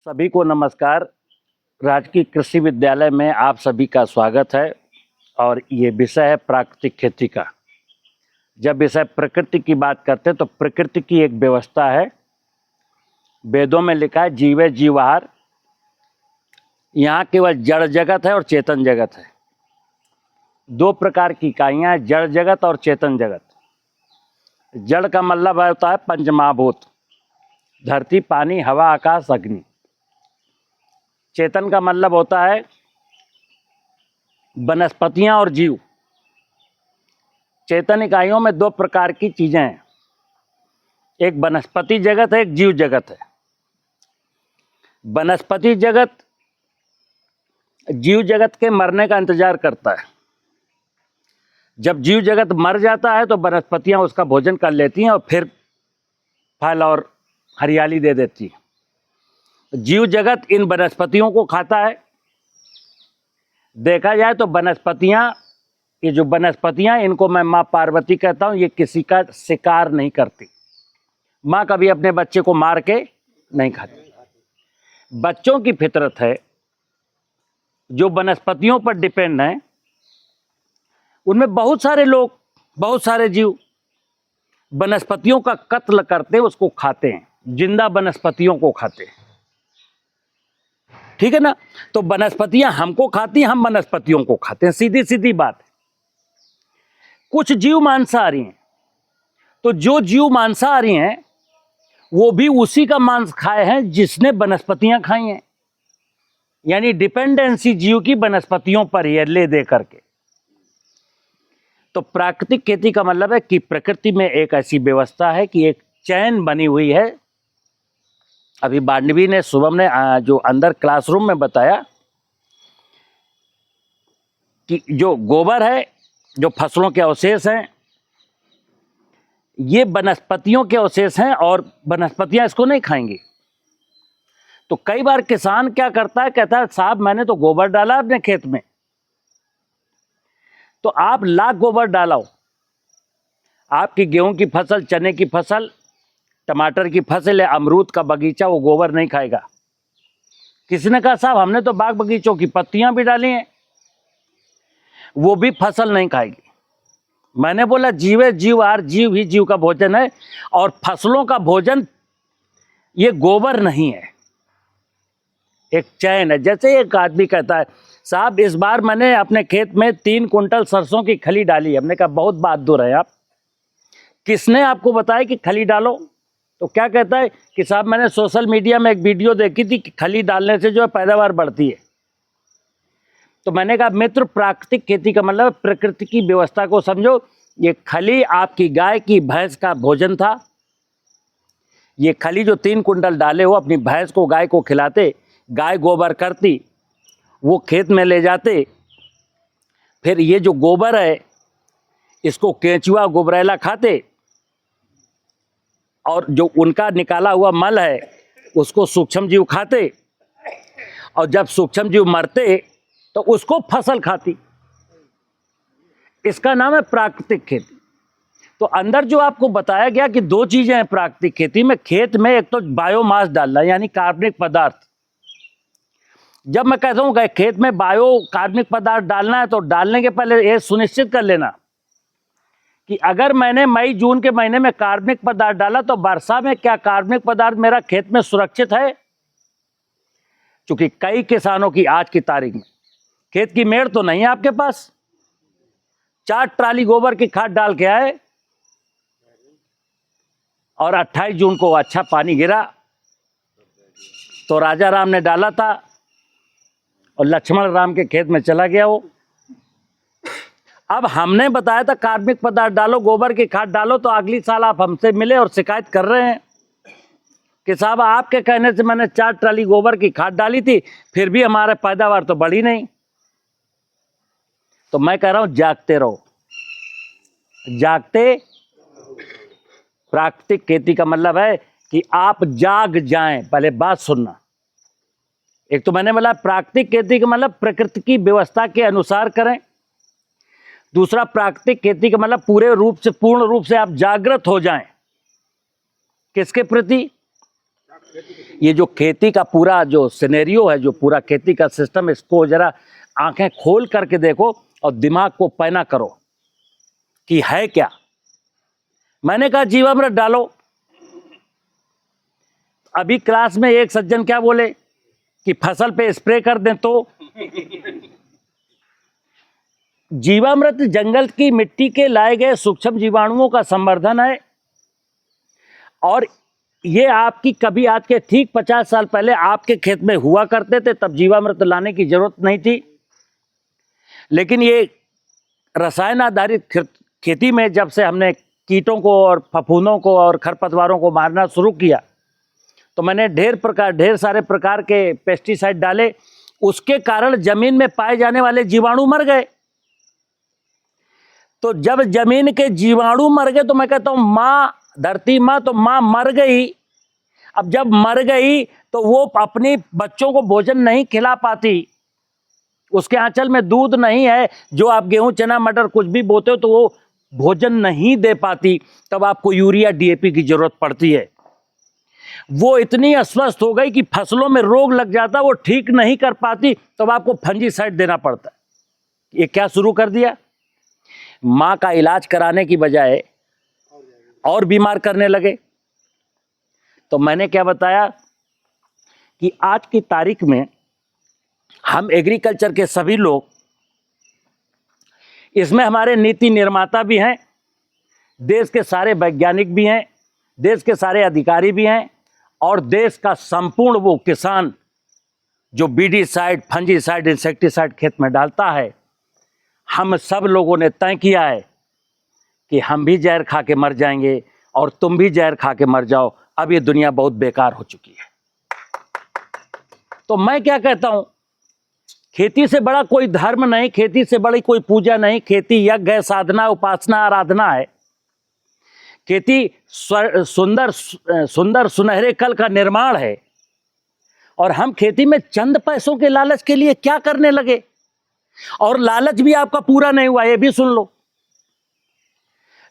सभी को नमस्कार। राजकीय कृषि विद्यालय में आप सभी का स्वागत है और ये विषय है प्राकृतिक खेती का। जब विषय प्रकृति की बात करते हैं तो प्रकृति की एक व्यवस्था है, वेदों में लिखा है जीवे जीवाहार। यहाँ केवल जड़ जगत है और चेतन जगत है। दो प्रकार की इकाइयाँ हैं, जड़ जगत और चेतन जगत। जड़ का मतलब होता है पंचमहाभूत, धरती, पानी, हवा, आकाश, अग्नि। चेतन का मतलब होता है वनस्पतियां और जीव। चेतन इकाइयों में दो प्रकार की चीजें हैं, एक वनस्पति जगत है, एक जीव जगत है। वनस्पति जगत जीव जगत के मरने का इंतजार करता है। जब जीव जगत मर जाता है तो वनस्पतियां उसका भोजन कर लेती हैं और फिर फल और हरियाली दे देती है। जीव जगत इन वनस्पतियों को खाता है। देखा जाए तो वनस्पतियां, ये जो वनस्पतियां, इनको मैं माँ पार्वती कहता हूं, ये किसी का शिकार नहीं करती। माँ कभी अपने बच्चे को मार के नहीं खाती। बच्चों की फितरत है जो वनस्पतियों पर डिपेंड हैं, उनमें बहुत सारे लोग, बहुत सारे जीव वनस्पतियों का कत्ल करते, उसको खाते हैं, जिंदा वनस्पतियों को खाते हैं। ठीक है ना? तो वनस्पतियां हमको खाती, हम वनस्पतियों को खाते हैं, सीधी सीधी बात है। कुछ जीव मांसाहारी हैं, तो जो जीव मांसाहारी हैं वो भी उसी का मांस खाए हैं जिसने वनस्पतियां खाई हैं। यानी डिपेंडेंसी जीव की वनस्पतियों पर ही है, ले दे करके। तो प्राकृतिक खेती का मतलब है कि प्रकृति में एक ऐसी व्यवस्था है कि एक चैन बनी हुई है। अभी बांडवी ने, शुभम ने जो अंदर क्लासरूम में बताया कि जो गोबर है, जो फसलों के अवशेष हैं, ये वनस्पतियों के अवशेष हैं और वनस्पतियां इसको नहीं खाएंगी। तो कई बार किसान क्या करता है, कहता है साहब मैंने तो गोबर डाला अपने खेत में, तो आप लाख गोबर डालो, आपकी गेहूं की फसल, चने की फसल, टमाटर की फसल है, अमरूद का बगीचा, वो गोबर नहीं खाएगा। किसी ने कहा साहब हमने तो बाग बगीचों की पत्तियां भी डाली हैं, वो भी फसल नहीं खाएगी। मैंने बोला जीवे जीवाहार, जीव ही जीव का भोजन है और फसलों का भोजन ये गोबर नहीं है, एक चैन है। जैसे एक आदमी कहता है साहब इस बार मैंने अपने खेत में 3 कुंटल सरसों की खली डाली। हमने कहा बहुत बहादुर है आप, किसने आपको बताया कि खली डालो? तो क्या कहता है कि साहब मैंने सोशल मीडिया में एक वीडियो देखी थी कि खली डालने से जो है पैदावार बढ़ती है। तो मैंने कहा मित्र, प्राकृतिक खेती का मतलब प्रकृति की व्यवस्था को समझो। ये खली आपकी गाय की, भैंस का भोजन था। ये खली जो 3 कुंटल डाले हो, अपनी भैंस को, गाय को खिलाते, गाय गोबर करती, वो खेत में ले जाते, फिर ये जो गोबर है इसको केंचुआ, गुबरैला खाते और जो उनका निकाला हुआ मल है उसको सूक्ष्म जीव खाते, और जब सूक्ष्म जीव मरते तो उसको फसल खाती। इसका नाम है प्राकृतिक खेती। तो अंदर जो आपको बताया गया कि 2 चीजें हैं प्राकृतिक खेती में। खेत में एक तो बायोमास डालना, यानी कार्बनिक पदार्थ। जब मैं कहता हूं कि खेत में कार्बनिक पदार्थ डालना है, तो डालने के पहले यह सुनिश्चित कर लेना कि अगर मैंने मई जून के महीने में कार्बनिक पदार्थ डाला तो वर्षा में क्या कार्बनिक पदार्थ मेरा खेत में सुरक्षित है? क्योंकि कई किसानों की आज की तारीख में खेत की मेड़ तो नहीं है आपके पास, 4 ट्राली गोबर की खाद डाल के आए और 28 जून को अच्छा पानी गिरा तो राजा राम ने डाला था और लक्ष्मण राम के खेत में चला गया वो। अब हमने बताया था कार्बनिक पदार्थ डालो, गोबर की खाद डालो, तो अगली साल आप हमसे मिले और शिकायत कर रहे हैं कि साहब आपके कहने से मैंने 4 ट्राली गोबर की खाद डाली थी, फिर भी हमारे पैदावार तो बढ़ी नहीं। तो मैं कह रहा हूं जागते रहो, जागते। प्राकृतिक खेती का मतलब है कि आप जाग जाएं। पहले बात सुनना। एक तो मैंने बोला प्राकृतिक खेती का मतलब प्रकृति की व्यवस्था के अनुसार करें। दूसरा, प्राकृतिक खेती का मतलब पूर्ण रूप से आप जागृत हो जाएं। किसके प्रति? ये जो खेती का पूरा जो सिनेरियो है, जो पूरा खेती का सिस्टम, इसको जरा आंखें खोल करके देखो और दिमाग को पैना करो कि है क्या। मैंने कहा जीवामृत डालो। अभी क्लास में एक सज्जन क्या बोले कि फसल पे स्प्रे कर दें, तो जीवामृत जंगल की मिट्टी के लाए गए सूक्ष्म जीवाणुओं का संवर्धन है। और ये आपकी कभी आज के ठीक 50 साल पहले आपके खेत में हुआ करते थे, तब जीवामृत लाने की जरूरत नहीं थी। लेकिन ये रसायन आधारित खेती में जब से हमने कीटों को और फफूंदों को और खरपतवारों को मारना शुरू किया, तो मैंने ढेर सारे प्रकार के पेस्टिसाइड डाले। उसके कारण जमीन में पाए जाने वाले जीवाणु मर गए। तो जब जमीन के जीवाणु मर गए तो मैं कहता हूं माँ धरती माँ, तो माँ मर गई। अब जब मर गई तो वो अपनी बच्चों को भोजन नहीं खिला पाती, उसके आंचल में दूध नहीं है। जो आप गेहूं चना मटर कुछ भी बोते हो तो वो भोजन नहीं दे पाती, तब आपको यूरिया डीएपी की जरूरत पड़ती है। वो इतनी अस्वस्थ हो गई कि फसलों में रोग लग जाता, वो ठीक नहीं कर पाती, तब आपको फंजीसाइड देना पड़ता है। ये क्या शुरू कर दिया, माँ का इलाज कराने की बजाय और बीमार करने लगे। तो मैंने क्या बताया कि आज की तारीख में हम एग्रीकल्चर के सभी लोग, इसमें हमारे नीति निर्माता भी हैं, देश के सारे वैज्ञानिक भी हैं, देश के सारे अधिकारी भी हैं, और देश का संपूर्ण वो किसान जो बीडीसाइड, फंजीसाइड, इंसेक्टिसाइड खेत में डालता है, हम सब लोगों ने तय किया है कि हम भी जहर खा के मर जाएंगे और तुम भी जहर खा के मर जाओ। अब ये दुनिया बहुत बेकार हो चुकी है। तो मैं क्या कहता हूं, खेती से बड़ा कोई धर्म नहीं, खेती से बड़ी कोई पूजा नहीं। खेती यज्ञ, साधना, उपासना, आराधना है। खेती सुंदर सुनहरे कल का निर्माण है। और हम खेती में चंद पैसों के लालच के लिए क्या करने लगे, और लालच भी आपका पूरा नहीं हुआ। ये भी सुन लो,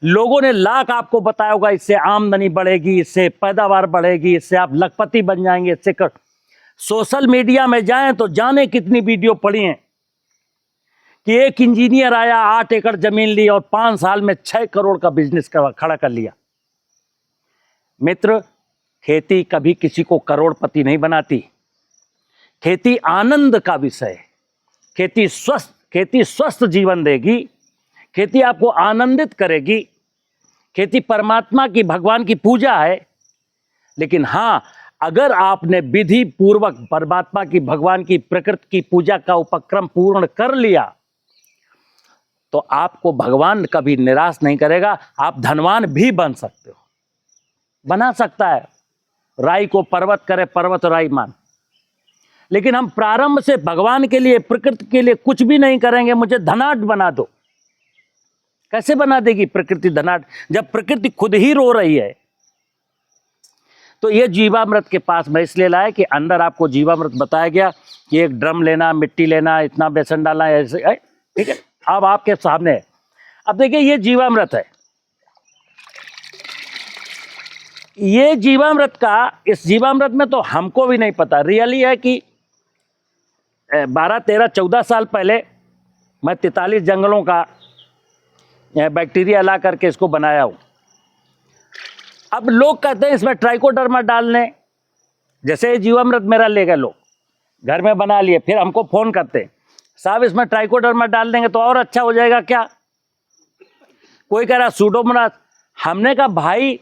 लोगों ने लाख आपको बताया होगा इससे आमदनी बढ़ेगी, इससे पैदावार बढ़ेगी, इससे आप लखपति बन जाएंगे, इससे सोशल मीडिया में जाएं तो जाने कितनी वीडियो पड़ी हैं कि एक इंजीनियर आया, 8 एकड़ जमीन ली और 5 साल में 6 करोड़ का बिजनेस खड़ा कर लिया। मित्र, खेती कभी किसी को करोड़पति नहीं बनाती। खेती आनंद का विषय है। खेती स्वस्थ जीवन देगी। खेती आपको आनंदित करेगी। खेती परमात्मा की, भगवान की पूजा है। लेकिन हाँ, अगर आपने विधि पूर्वक परमात्मा की, भगवान की, प्रकृति की पूजा का उपक्रम पूर्ण कर लिया तो आपको भगवान कभी निराश नहीं करेगा। आप धनवान भी बन सकते हो, बना सकता है। राई को पर्वत करे, पर्वत राई मान। लेकिन हम प्रारंभ से भगवान के लिए, प्रकृति के लिए कुछ भी नहीं करेंगे, मुझे धनाढ्य बना दो। कैसे बना देगी प्रकृति धनाढ्य, जब प्रकृति खुद ही रो रही है। तो ये जीवामृत के पास मैं इसलिए लाया कि अंदर आपको जीवामृत बताया गया कि एक ड्रम लेना, मिट्टी लेना, इतना बेसन डालना, ऐसे, ठीक है। अब आपके सामने है। अब देखिए, ये जीवामृत है। ये जीवामृत का, इस जीवामृत में तो हमको भी नहीं पता, रियली है कि 12, 13, 14 साल पहले मैं 43 जंगलों का बैक्टीरिया ला करके इसको बनाया हूं। अब लोग कहते हैं इसमें ट्राइकोडर्मा डालने, जैसे जीवामृत मेरा ले गए लोग, घर में बना लिए, फिर हमको फोन करते हैं, साहब इसमें ट्राइकोडर्मा डाल देंगे तो और अच्छा हो जाएगा क्या। कोई कह रहा सूडोमोनास। हमने कहा भाई,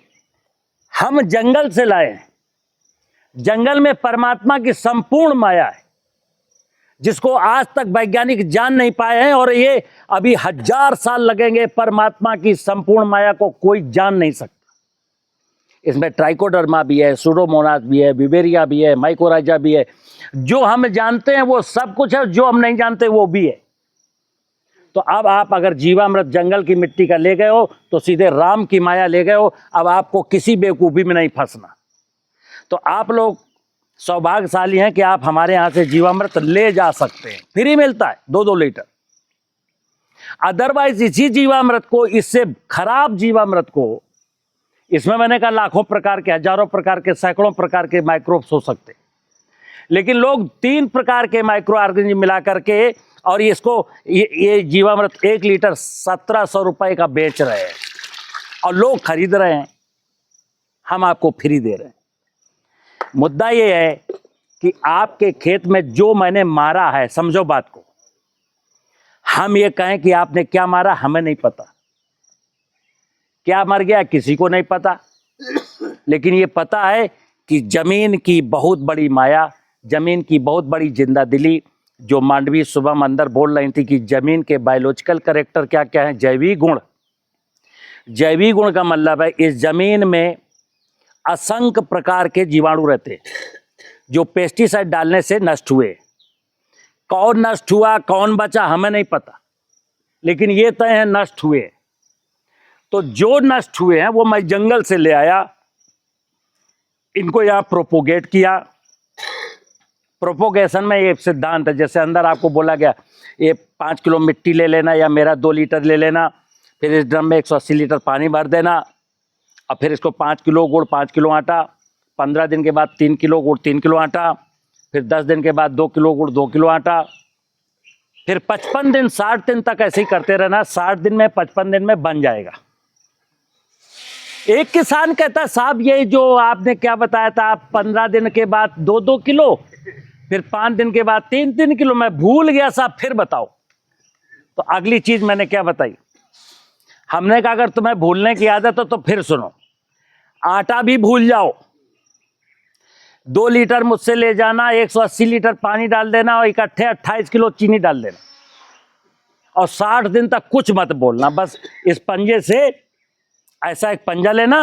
हम जंगल से लाए हैं। जंगल में परमात्मा की संपूर्ण माया है, जिसको आज तक वैज्ञानिक जान नहीं पाए हैं, और ये अभी 1000 साल लगेंगे। परमात्मा की संपूर्ण माया को कोई जान नहीं सकता। इसमें ट्राइकोडर्मा भी है, सूडोमोनास भी है, बिवेरिया भी है, माइकोराइजा भी है। जो हम जानते हैं वो सब कुछ है, जो हम नहीं जानते वो भी है। तो अब आप अगर जीवामृत जंगल की मिट्टी का ले गए हो तो सीधे राम की माया ले गए हो। अब आपको किसी बेवकूफ़ी में नहीं फंसना। तो आप लोग सौभाग्यशाली हैं कि आप हमारे यहाँ से जीवामृत ले जा सकते हैं, फ्री मिलता है 2-2 लीटर। अदरवाइज इसी जीवामृत को, इससे खराब जीवामृत को इसमें मैंने कहा लाखों प्रकार के, हजारों प्रकार के, सैकड़ों प्रकार के माइक्रोब्स हो सकते, लेकिन लोग 3 प्रकार के माइक्रो ऑर्गेनिज्म मिला करके और इसको ये जीवामृत 1 लीटर 1700 रुपए का बेच रहे हैं और लोग खरीद रहे हैं, हम आपको फ्री दे रहे हैं। मुद्दा ये है कि आपके खेत में जो मैंने मारा है, समझो बात को, हम ये कहें कि आपने क्या मारा, हमें नहीं पता, क्या मर गया किसी को नहीं पता, लेकिन ये पता है कि जमीन की बहुत बड़ी माया, जमीन की बहुत बड़ी जिंदा दिली, जो मांडवी शुभम अंदर बोल रही थी कि जमीन के बायोलॉजिकल कैरेक्टर क्या क्या है, जैविक गुण। जैविक गुण का मतलब है इस जमीन में असंख्य प्रकार के जीवाणु रहते हैं जो पेस्टिसाइड डालने से नष्ट हुए। कौन नष्ट हुआ कौन बचा हमें नहीं पता, लेकिन ये तय है नष्ट हुए। तो जो नष्ट हुए हैं वो मैं जंगल से ले आया, इनको यहाँ प्रोपोगेट किया। प्रोपोगेशन में एक सिद्धांत है, जैसे अंदर आपको बोला गया ये 5 किलो मिट्टी ले लेना या मेरा 2 लीटर ले लेना, फिर इस ड्रम में 180 लीटर पानी भर देना और फिर इसको 5 किलो गुड़ 5 किलो आटा, 15 दिन के बाद 3 किलो गुड़ 3 किलो आटा, फिर 10 दिन के बाद 2 किलो गुड़ 2 किलो आटा, फिर 55 दिन 60 दिन तक ऐसे ही करते रहना। 60 दिन में 55 दिन में बन जाएगा। एक किसान कहता है साहब ये जो आपने क्या बताया था, आप 15 दिन के बाद 2-2 किलो, फिर 5 दिन के बाद 3-3 किलो, मैं भूल गया साहब फिर बताओ। तो अगली चीज मैंने क्या बताई, हमने कहा अगर तुम्हें भूलने की आदत हो तो फिर सुनो, आटा भी भूल जाओ, 2 लीटर मुझसे ले जाना, 180 लीटर पानी डाल देना और इकट्ठे 28 किलो चीनी डाल देना और 60 दिन तक कुछ मत बोलना। बस इस पंजे से ऐसा एक पंजा लेना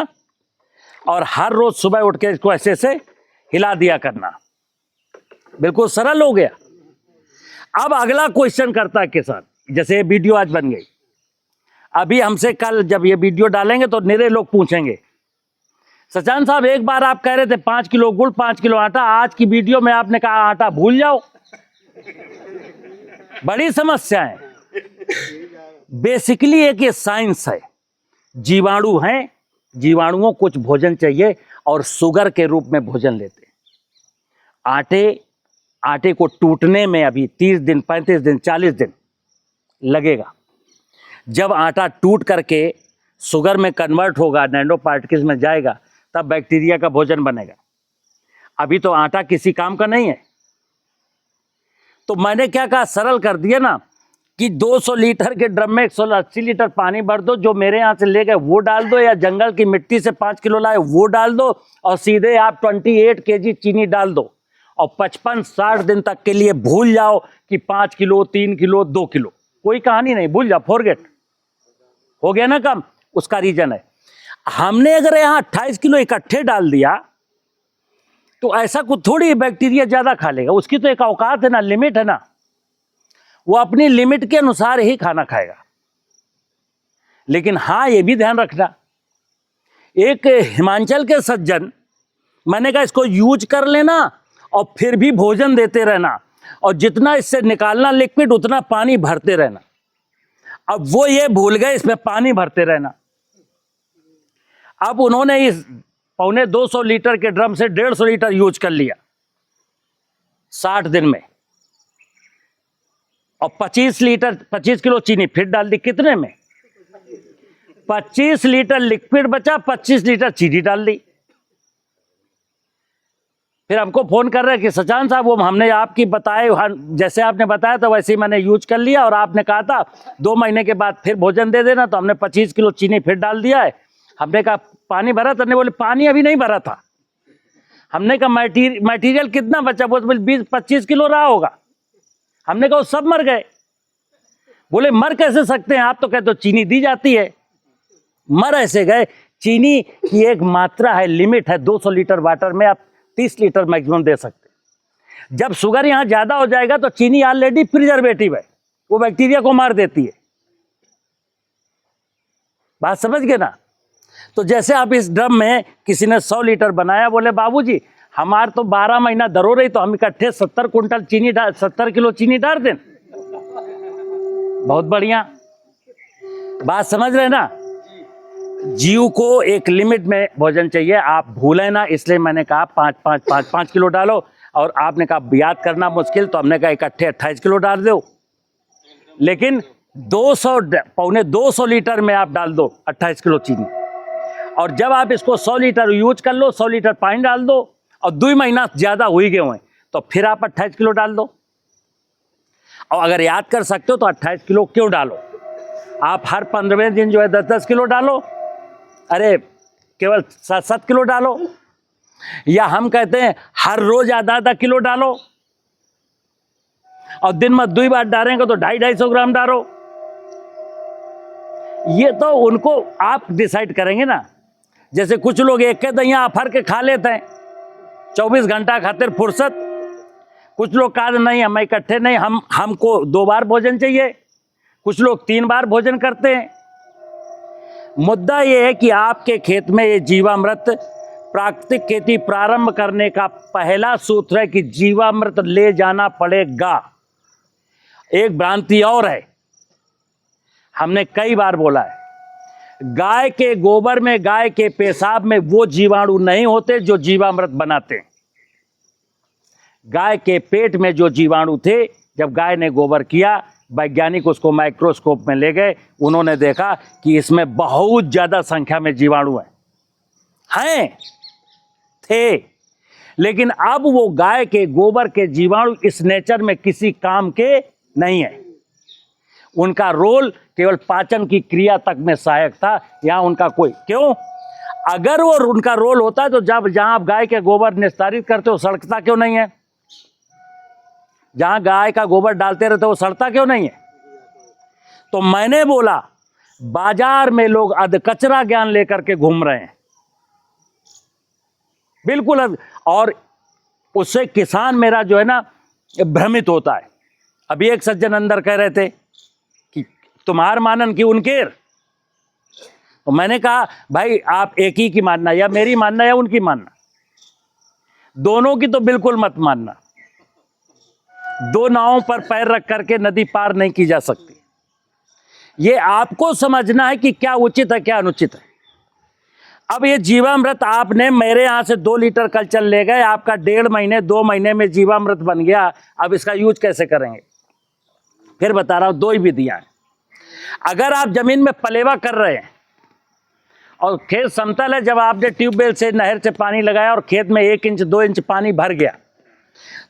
और हर रोज सुबह उठ के इसको ऐसे से हिला दिया करना। बिल्कुल सरल हो गया। अब अगला क्वेश्चन करता है किसान, जैसे ये वीडियो आज बन गई, अभी हमसे कल जब ये वीडियो डालेंगे तो निरे लोग पूछेंगे सचान साहब एक बार आप कह रहे थे 5 किलो गुड़ 5 किलो आटा, आज की वीडियो में आपने कहा आटा भूल जाओ। बड़ी समस्या है। बेसिकली एक ये साइंस है, जीवाणु हैं, जीवाणुओं कुछ भोजन चाहिए और शुगर के रूप में भोजन लेते हैं। आटे को टूटने में अभी 30 दिन 35 दिन 40 दिन लगेगा। जब आटा टूट करके शुगर में कन्वर्ट होगा, नैनो पार्टिकल्स में जाएगा, तब बैक्टीरिया का भोजन बनेगा। अभी तो आटा किसी काम का नहीं है। तो मैंने क्या कहा, सरल कर दिया ना कि 200 लीटर के ड्रम में 180 लीटर पानी भर दो, जो मेरे यहाँ से ले गए वो डाल दो, या जंगल की मिट्टी से 5 किलो लाए वो डाल दो, और सीधे आप 28 केजी चीनी डाल दो और 55-60 दिन तक के लिए भूल जाओ कि 5 किलो 3 किलो 2 किलो, कोई कहानी नहीं, भूल जाओ, फॉरगेट हो गया ना काम। उसका रीजन है हमने अगर यहाँ 28 किलो इकट्ठे डाल दिया तो ऐसा कुछ थोड़ी बैक्टीरिया ज्यादा खा लेगा, उसकी तो एक औकात है ना, लिमिट है ना, वो अपनी लिमिट के अनुसार ही खाना खाएगा। लेकिन हाँ ये भी ध्यान रखना, एक हिमाचल के सज्जन, मैंने कहा इसको यूज कर लेना और फिर भी भोजन देते रहना, और जितना इससे निकालना लिक्विड उतना पानी भरते रहना। अब वो ये भूल गए इसमें पानी भरते रहना। अब उन्होंने इस 250 लीटर के ड्रम से 150 लीटर यूज कर लिया 60 दिन में, और 25 किलो चीनी फिर डाल दी। कितने में? 25 लीटर लिक्विड बचा, 25 लीटर चीनी डाल दी। फिर हमको फोन कर रहे हैं कि सचान साहब वो हमने आपकी बताए, जैसे आपने बताया था वैसे ही मैंने यूज कर लिया, और आपने कहा था 2 महीने के बाद फिर भोजन दे देना, तो हमने 25 किलो चीनी फिर डाल दिया है। हमने कहा पानी भरा था? नहीं, बोले पानी अभी नहीं भरा था। हमने कहा मटेरियल कितना बचा? बोले 20-25 किलो रहा होगा। हमने कहा सब मर गए। बोले मर कैसे सकते हैं, आप तो कहते हो चीनी दी जाती है। मर ऐसे गए, चीनी की एक मात्रा है, लिमिट है। 200 लीटर वाटर में आप 30 लीटर मैक्सिमम दे सकते हैं। जब शुगर यहां ज्यादा हो जाएगा तो चीनी ऑलरेडी प्रिजर्वेटिव है, वो बैक्टीरिया को मार देती है। बात समझ गए ना? तो जैसे आप इस ड्रम में किसी ने 100 लीटर बनाया, बोले बाबूजी हमार तो 12 महीना दरो रही, तो हम इकट्ठे 70 क्विंटल चीनी 70 किलो चीनी डाल दें। बहुत बढ़िया बात समझ रहे ना? जीव को एक लिमिट में भोजन चाहिए, आप भूलें ना, इसलिए मैंने कहा 5 किलो डालो। और आपने कहा याद करना मुश्किल, तो हमने कहा इकट्ठे 28 किलो डाल दो। लेकिन 200 लीटर में आप डाल दो 28 किलो चीनी। और जब आप इसको 100 लीटर यूज कर लो, 100 लीटर पानी डाल दो, और 2 महीना ज़्यादा हो ही गए हुए, तो फिर आप 28 किलो डाल दो। और अगर याद कर सकते हो तो 28 किलो क्यों डालो, आप हर 15वें दिन जो है 10-10 किलो डालो, अरे केवल 7-7 किलो डालो, या हम कहते हैं हर रोज आधा किलो डालो, और दिन में 2 बार डालेंगे तो 250-250 ग्राम डालो। ये तो उनको आप डिसाइड करेंगे ना। जैसे कुछ लोग एक के दहिया फर के खा लेते हैं 24 घंटा खातिर फुर्सत, कुछ लोग कहा नहीं हम इकट्ठे नहीं, हमको 2 बार भोजन चाहिए, कुछ लोग 3 बार भोजन करते हैं। मुद्दा ये है कि आपके खेत में ये जीवामृत, प्राकृतिक खेती प्रारंभ करने का पहला सूत्र है कि जीवामृत ले जाना पड़ेगा। एक भ्रांति और है, हमने कई बार बोला है, गाय के गोबर में, गाय के पेशाब में वो जीवाणु नहीं होते जो जीवामृत बनाते हैं। गाय के पेट में जो जीवाणु थे, जब गाय ने गोबर किया, वैज्ञानिक उसको माइक्रोस्कोप में ले गए, उन्होंने देखा कि इसमें बहुत ज्यादा संख्या में जीवाणु हैं थे। लेकिन अब वो गाय के गोबर के जीवाणु इस नेचर में किसी काम के नहीं है। उनका रोल केवल पाचन की क्रिया तक में सहायक था, यहाँ उनका कोई क्यों, अगर वो उनका रोल होता है तो जब जहां आप गाय के गोबर निस्तारित करते हो सड़ता क्यों नहीं है, जहां गाय का गोबर डालते रहते वो सड़ता क्यों नहीं है। तो मैंने बोला बाजार में लोग अधकचरा ज्ञान लेकर के घूम रहे हैं, बिल्कुल, और उससे किसान मेरा जो है ना भ्रमित होता है। अभी एक सज्जन अंदर कह रहे थे कि तुम्हार मानन की उनके, तो मैंने कहा भाई आप एक ही की मानना, या मेरी मानना या उनकी मानना, दोनों की तो बिल्कुल मत मानना। 2 नावों पर पैर रख करके नदी पार नहीं की जा सकती। ये आपको समझना है कि क्या उचित है क्या अनुचित है। अब ये जीवामृत आपने मेरे यहां से 2 लीटर कल्चर ले गए, आपका 1.5 महीने 2 महीने में जीवामृत बन गया। अब इसका यूज कैसे करेंगे, फिर बता रहा हूं, 2 ही विधियां हैं। अगर आप जमीन में पलेवा कर रहे हैं और खेत समतल है, जब आपने ट्यूबवेल से नहर से पानी लगाया और खेत में 1 इंच 2 इंच पानी भर गया,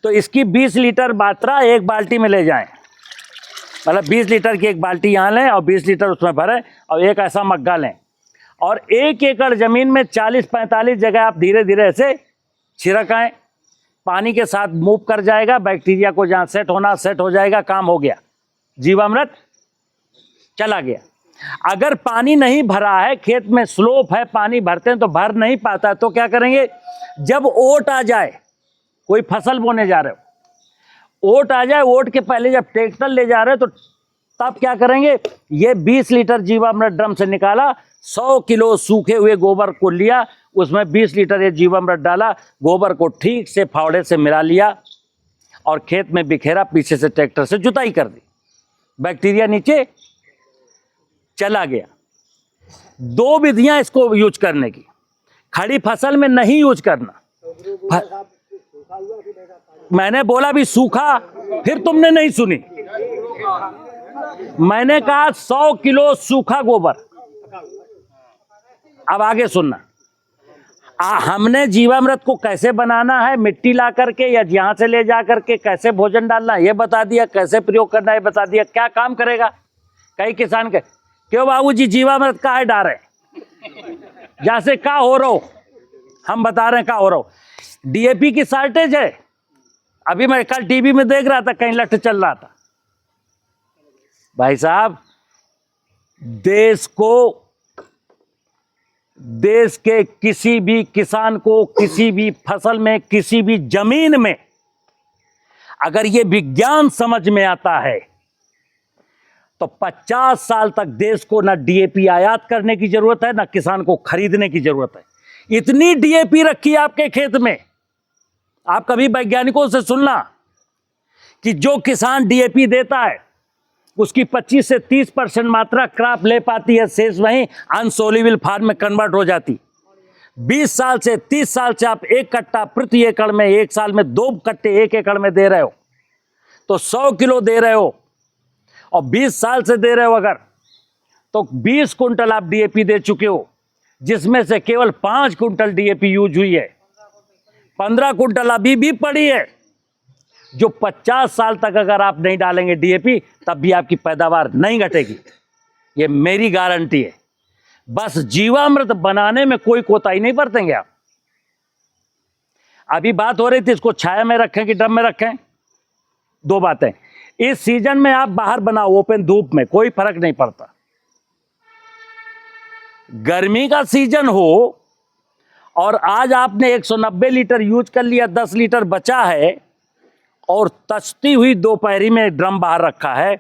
तो इसकी 20 लीटर मात्रा एक बाल्टी में ले जाएं। मतलब 20 लीटर की एक बाल्टी यहाँ लें और 20 लीटर उसमें भरें, और एक ऐसा मग्गा लें, और 1 एकड़ जमीन में 40-45 जगह आप धीरे धीरे ऐसे छिड़काएं। पानी के साथ मूव कर जाएगा, बैक्टीरिया को जहाँ सेट होना सेट हो जाएगा, काम हो गया, जीवामृत चला गया। अगर पानी नहीं भरा है, खेत में स्लोप है, पानी भरते हैं तो भर नहीं पाता, तो क्या करेंगे, जब ओट आ जाए, कोई फसल बोने जा रहे हो, ओट आ जाए, ओट के पहले जब ट्रैक्टर ले जा रहे हो, तो तब क्या करेंगे, ये 20 लीटर जीवामृत ड्रम से निकाला, 100 किलो सूखे हुए गोबर को लिया, उसमें 20 लीटर ये जीवामृत डाला, गोबर को ठीक से फावड़े से मिला लिया और खेत में बिखेरा, पीछे से ट्रैक्टर से जुताई कर दी, बैक्टीरिया नीचे चला गया। 2 विधियां इसको यूज करने की, खड़ी फसल में नहीं यूज करना। मैंने बोला भी सूखा, फिर तुमने नहीं सुनी। मैंने कहा 100 किलो सूखा गोबर। अब आगे सुनना, हमने जीवामृत को कैसे बनाना है, मिट्टी ला करके या यहां से ले जा करके कैसे भोजन डालना है ये बता दिया, कैसे प्रयोग करना है बता दिया, क्या काम करेगा। कई किसान के क्यों बाबूजी जीवामृत का है डाल रहे, जैसे का हो रहा हो, हम बता रहे हैं का हो रहा हो। डीएपी की शॉर्टेज है, अभी मैं कल टीवी में देख रहा था, कहीं लठ चल रहा था। भाई साहब, देश के किसी भी किसान को, किसी भी फसल में, किसी भी जमीन में अगर ये विज्ञान समझ में आता है तो 50 साल तक देश को ना डीएपी आयात करने की जरूरत है, ना किसान को खरीदने की जरूरत है। इतनी डीएपी रखी आपके खेत में। आप कभी वैज्ञानिकों से सुनना कि जो किसान डीएपी देता है उसकी 25 से 30% मात्रा क्रॉप ले पाती है, शेष वहीं अनसोल्यूबल फॉर्म में कन्वर्ट हो जाती। 20 साल से 30 साल से आप 1 कट्टा प्रति एकड़ में, 1 साल में 2 कट्टे 1 एकड़ में दे रहे हो तो 100 किलो दे रहे हो, और 20 साल से दे रहे हो अगर, तो 20 कुंटल आप डीएपी दे चुके हो, जिसमें से केवल 5 कुंटल डीएपी यूज हुई है। 15 कुंटल अभी भी पड़ी है, जो 50 साल तक अगर आप नहीं डालेंगे डीएपी तब भी आपकी पैदावार नहीं घटेगी। ये मेरी गारंटी है। बस जीवामृत बनाने में कोई कोताही नहीं बरतेंगे आप। अभी बात हो रही थी इसको छाया में रखें कि ड्रम में रखें, 2 बातें। इस सीजन में आप बाहर बनाओ ओपन धूप में, कोई फर्क नहीं पड़ता। गर्मी का सीजन हो और आज आपने 190 लीटर यूज कर लिया, 10 लीटर बचा है और तछती हुई दोपहरी में ड्रम बाहर रखा है,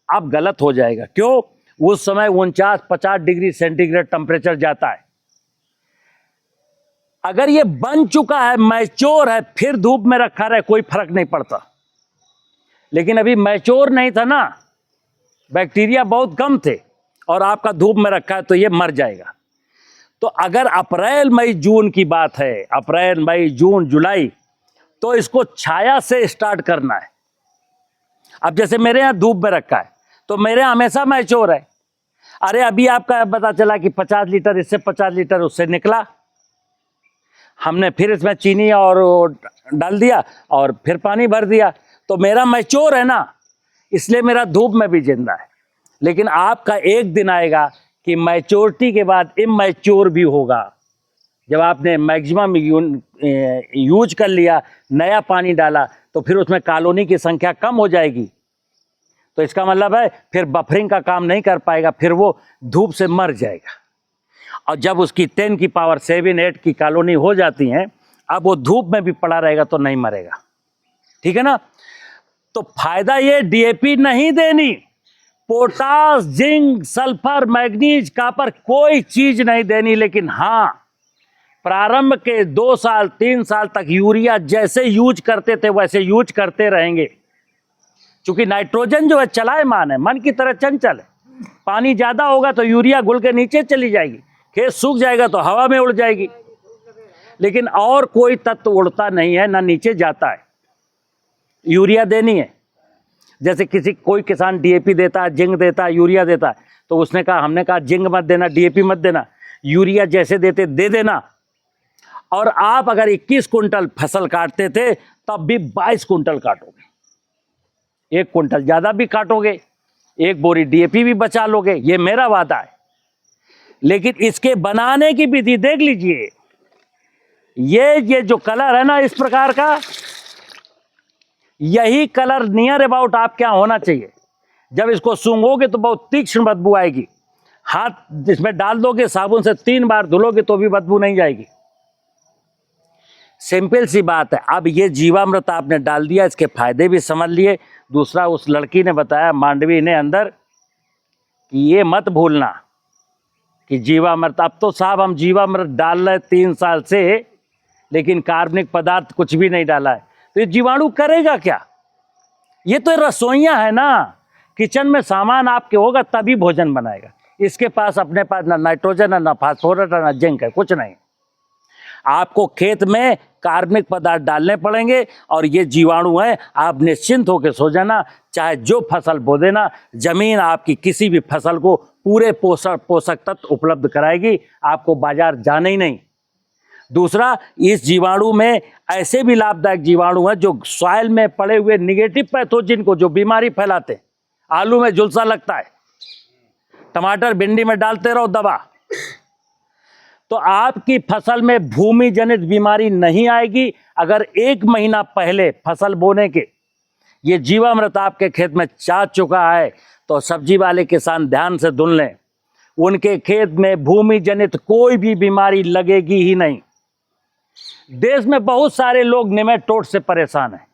अब गलत हो जाएगा। क्यों? उस समय 49-50 डिग्री सेंटीग्रेड टेम्परेचर जाता है। अगर ये बन चुका है, मैच्योर है, फिर धूप में रखा रहे कोई फर्क नहीं पड़ता। लेकिन अभी मैच्योर नहीं था ना, बैक्टीरिया बहुत कम थे और आपका धूप में रखा है तो ये मर जाएगा। तो अगर अप्रैल मई जून की बात है, अप्रैल मई जून जुलाई, तो इसको छाया से स्टार्ट करना है। अब जैसे मेरे यहाँ धूप में रखा है तो मेरे यहाँ हमेशा मैच्योर है। अरे अभी आपका पता चला कि 50 लीटर इससे 50 लीटर उससे निकला, हमने फिर इसमें चीनी और डाल दिया और फिर पानी भर दिया, तो मेरा मैच्योर है ना, इसलिए मेरा धूप में भी जिंदा है। लेकिन आपका एक दिन आएगा कि मैच्योरिटी के बाद इमैच्योर भी होगा। जब आपने मैक्सिमम यूज कर लिया, नया पानी डाला, तो फिर उसमें कॉलोनी की संख्या कम हो जाएगी। तो इसका मतलब है फिर बफरिंग का काम नहीं कर पाएगा, फिर वो धूप से मर जाएगा। और जब उसकी 10 की पावर 7-8 की कॉलोनी हो जाती हैं, अब वो धूप में भी पड़ा रहेगा तो नहीं मरेगा। ठीक है ना? तो फायदा ये डीएपी नहीं देनी, potash, zinc, sulphur, manganese, copper कोई चीज नहीं देनी। लेकिन हाँ, प्रारंभ के 2 साल 3 साल तक यूरिया जैसे यूज करते थे वैसे यूज करते रहेंगे। क्योंकि नाइट्रोजन जो है चलायमान है, मन की तरह चंचल है। पानी ज्यादा होगा तो यूरिया घुल के नीचे चली जाएगी, खेत सूख जाएगा तो हवा में उड़ जाएगी, लेकिन और कोई तत्व उड़ता नहीं है, ना नीचे जाता है। यूरिया देनी है। जैसे कोई किसान डीएपी देता है, जिंक देता है, यूरिया देता है, तो उसने कहा, हमने कहा जिंक मत देना, डीएपी मत देना, यूरिया जैसे देते दे देना। और आप अगर 21 कुंटल फसल काटते थे तब भी 22 कुंटल काटोगे, 1 कुंटल ज्यादा भी काटोगे, 1 बोरी डीएपी भी बचा लोगे, ये मेरा वादा है। लेकिन इसके बनाने की विधि देख लीजिए। ये जो कलर है ना इस प्रकार का, यही कलर नियर अबाउट आपके यहाँ होना चाहिए। जब इसको सूंघोगे तो बहुत तीक्ष्ण बदबू आएगी। हाथ इसमें डाल दोगे, साबुन से 3 बार धुलोगे तो भी बदबू नहीं जाएगी। सिंपल सी बात है। अब ये जीवामृत आपने डाल दिया, इसके फायदे भी समझ लिए। दूसरा, उस लड़की ने बताया, मांडवी ने अंदर, कि ये मत भूलना कि जीवामृत, अब तो साहब हम जीवामृत डाल रहे 3 साल से, लेकिन कार्बनिक पदार्थ कुछ भी नहीं डाला है, तो ये जीवाणु करेगा क्या? ये तो रसोइयाँ है ना, किचन में सामान आपके होगा तभी भोजन बनाएगा। इसके पास अपने पास ना नाइट्रोजन है, ना फास्फोरस है, ना जिंक है, कुछ नहीं। आपको खेत में कार्बनिक पदार्थ डालने पड़ेंगे और ये जीवाणु है। आप निश्चिंत होकर सो जाना, चाहे जो फसल बो देना, जमीन आपकी किसी भी फसल को पूरे पोषक तत्व उपलब्ध कराएगी, आपको बाजार जाना ही नहीं। दूसरा, इस जीवाणु में ऐसे भी लाभदायक जीवाणु हैं जो सॉइल में पड़े हुए निगेटिव पैथोजन को, जो बीमारी फैलाते, आलू में झुलसा लगता है, टमाटर भिंडी में डालते रहो दवा, तो आपकी फसल में भूमि जनित बीमारी नहीं आएगी। अगर 1 महीना पहले फसल बोने के ये जीवामृत आपके खेत में जा चुका है तो सब्जी वाले किसान ध्यान से धुन लें, उनके खेत में भूमि जनित कोई भी बीमारी लगेगी ही नहीं। देश में बहुत सारे लोग निमेटोड से परेशान हैं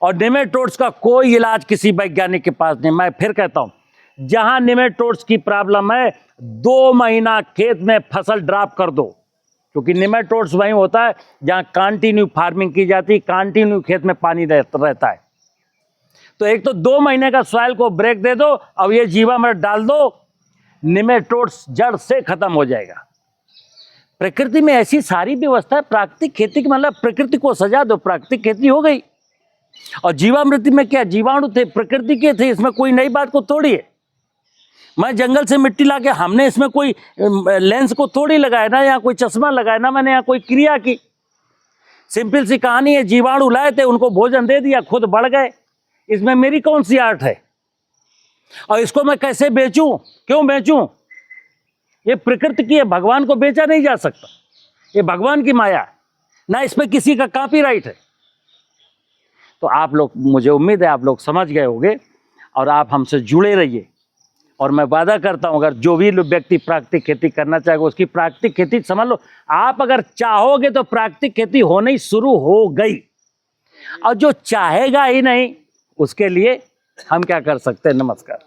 और निमेटोड्स का कोई इलाज किसी वैज्ञानिक के पास नहीं। मैं फिर कहता हूं, जहां निमेटोड्स की प्रॉब्लम है 2 महीना खेत में फसल ड्रॉप कर दो, क्योंकि निमेटोड्स वहीं होता है जहां कंटिन्यू फार्मिंग की जाती है, कंटिन्यू खेत में पानी रहता है। तो एक तो 2 महीने का सॉइल को ब्रेक दे दो और ये जीवामृत डाल दो, निमेटोड्स जड़ से खत्म हो जाएगा। प्रकृति में ऐसी सारी व्यवस्था है। प्राकृतिक खेती मतलब प्रकृति को सजा दो, प्राकृतिक खेती हो गई। और जीवामृत में क्या जीवाणु थे, प्रकृति के थे, इसमें कोई नई बात को थोड़ी है। मैं जंगल से मिट्टी लाके, हमने इसमें कोई लेंस को थोड़ी लगाया ना, यहाँ कोई चश्मा लगाया ना, मैंने यहाँ कोई क्रिया की। सिंपल सी कहानी है, जीवाणु लाए थे, उनको भोजन दे दिया, खुद बढ़ गए। इसमें मेरी कौन सी आर्ट है? और इसको मैं कैसे बेचूं, क्यों बेचूं? ये प्रकृति की है, भगवान को बेचा नहीं जा सकता। ये भगवान की माया है ना, इसमें किसी का कॉपीराइट है। तो आप लोग, मुझे उम्मीद है आप लोग समझ गए होंगे और आप हमसे जुड़े रहिए। और मैं वादा करता हूं, अगर जो भी व्यक्ति प्राकृतिक खेती करना चाहेगा उसकी प्राकृतिक खेती समझ लो, आप अगर चाहोगे तो प्राकृतिक खेती होनी शुरू हो गई। और जो चाहेगा ही नहीं उसके लिए हम क्या कर सकते हैं? नमस्कार।